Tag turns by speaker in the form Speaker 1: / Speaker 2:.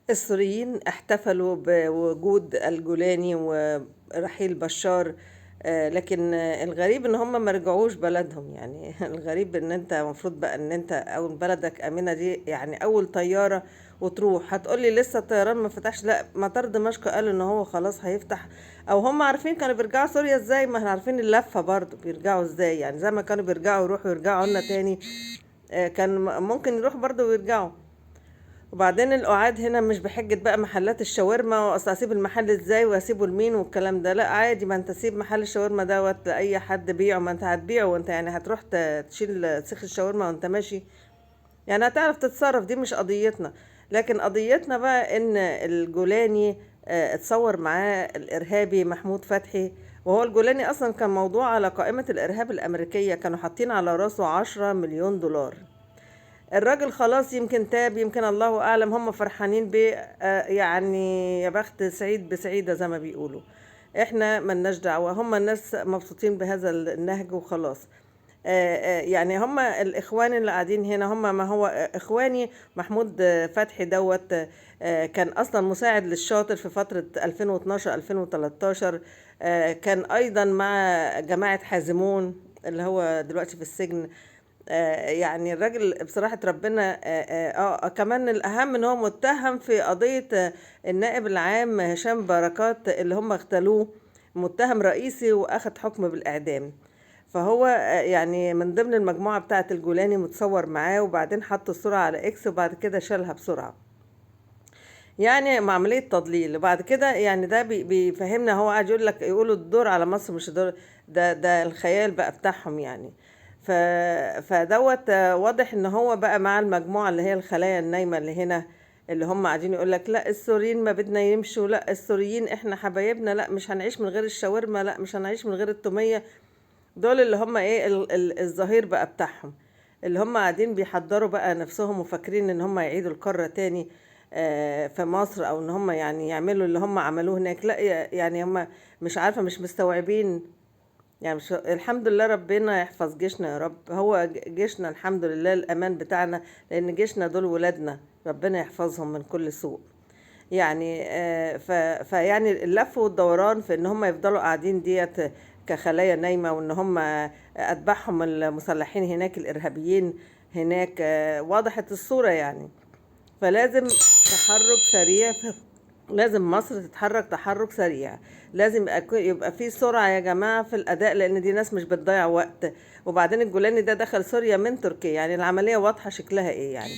Speaker 1: السوريين احتفلوا بوجود الجولاني ورحيل بشار. لكن الغريب ان هم ما رجعوش بلدهم يعني. الغريب ان انت المفروض بقى ان انت او بلدك امنه دي، يعني اول طياره وتروح. هتقولي لسه الطيران ما فتحش؟ لا، مطار دمشق قال ان هو خلاص هيفتح. او هم عارفين كانوا بيرجعوا سوريا ازاي؟ ما احنا عارفين اللفه برضو بيرجعوا ازاي، يعني زي ما كانوا بيرجعوا يروحوا يرجعوا لنا تاني. كان ممكن يروحوا برضو ويرجعوا. وبعدين القعاد هنا مش بحجة بقى محلات الشاورما، واصل اسيب المحل ازاي واسيبه لمين والكلام ده. لا عادي، ما انت سيب محل الشاورما دوت لاي حد بيعه. ما انت هتبيعه وانت يعني هتروح تشيل سيخ الشاورما وانت ماشي؟ يعني هتعرف تتصرف، دي مش قضيتنا. لكن قضيتنا بقى ان الجولاني اتصور معاه الارهابي محمود فتحي. وهو الجولاني اصلا كان موضوع على قائمة الارهاب الامريكية، كانوا حاطين على راسه 10 مليون دولار. الراجل خلاص يمكن تاب، يمكن الله اعلم. هم فرحانين بيه، يعني يا بخت سعيد بسعيده زي ما بيقولوا. احنا ملناش دعوه، هم الناس مبسوطين بهذا النهج وخلاص. يعني هم الاخوان اللي قاعدين هنا، هم ما هو اخواني. محمود فتحي دوت كان اصلا مساعد للشاطر في فتره 2012 2013. كان ايضا مع جماعه حازمون اللي هو دلوقتي في السجن. يعني الراجل بصراحة ربنا. كمان الأهم إن هو متهم في قضية النائب العام هشام بركات اللي هم اغتالوه. متهم رئيسي وأخد حكم بالإعدام. فهو يعني من ضمن المجموعة بتاعة الجولاني متصور معاه، وبعدين حط الصورة على إكس وبعد كده شالها بسرعة. يعني مع عملية تضليل. وبعد كده يعني ده بيفهمنا. هو قاعد يقول لك يقولوا الدور على مصر، مش الدور ده الخيال بقى بتاعهم يعني. ف... فدوت واضح ان هو بقى مع المجموعة اللي هي الخلايا النايمة اللي هنا، اللي هم قاعدين يقول لك لا السوريين ما بدنا يمشوا، لا السوريين احنا حبايبنا، لا مش هنعيش من غير الشاورما، لا مش هنعيش من غير التومية. دول اللي هم ايه الظهير بقى بتاعهم، اللي هم قاعدين بيحضروا بقى نفسهم وفاكرين ان هم يعيدوا القارة تاني في مصر، او ان هم يعني يعملوا اللي هم عملوه هناك. لا يعني هم مش عارفة، مش مستوعبين. يعني مش الحمد لله، ربنا يحفظ جيشنا يا رب. هو جيشنا الحمد لله الأمان بتاعنا، لأن جيشنا دول ولادنا، ربنا يحفظهم من كل سوء. يعني فيعني اللف والدوران في ان هم يفضلوا قاعدين ديت كخلايا نايمة، وان هم اتباعهم المسلحين هناك الارهابيين هناك. وضحت الصورة يعني. فلازم تحرك سريع. لازم مصر تتحرك تحرك سريع. لازم يبقى في سرعة يا جماعة في الأداء، لأن دي ناس مش بتضيع وقت. وبعدين الجولاني ده دخل سوريا من تركيا، يعني العملية واضحة شكلها إيه يعني.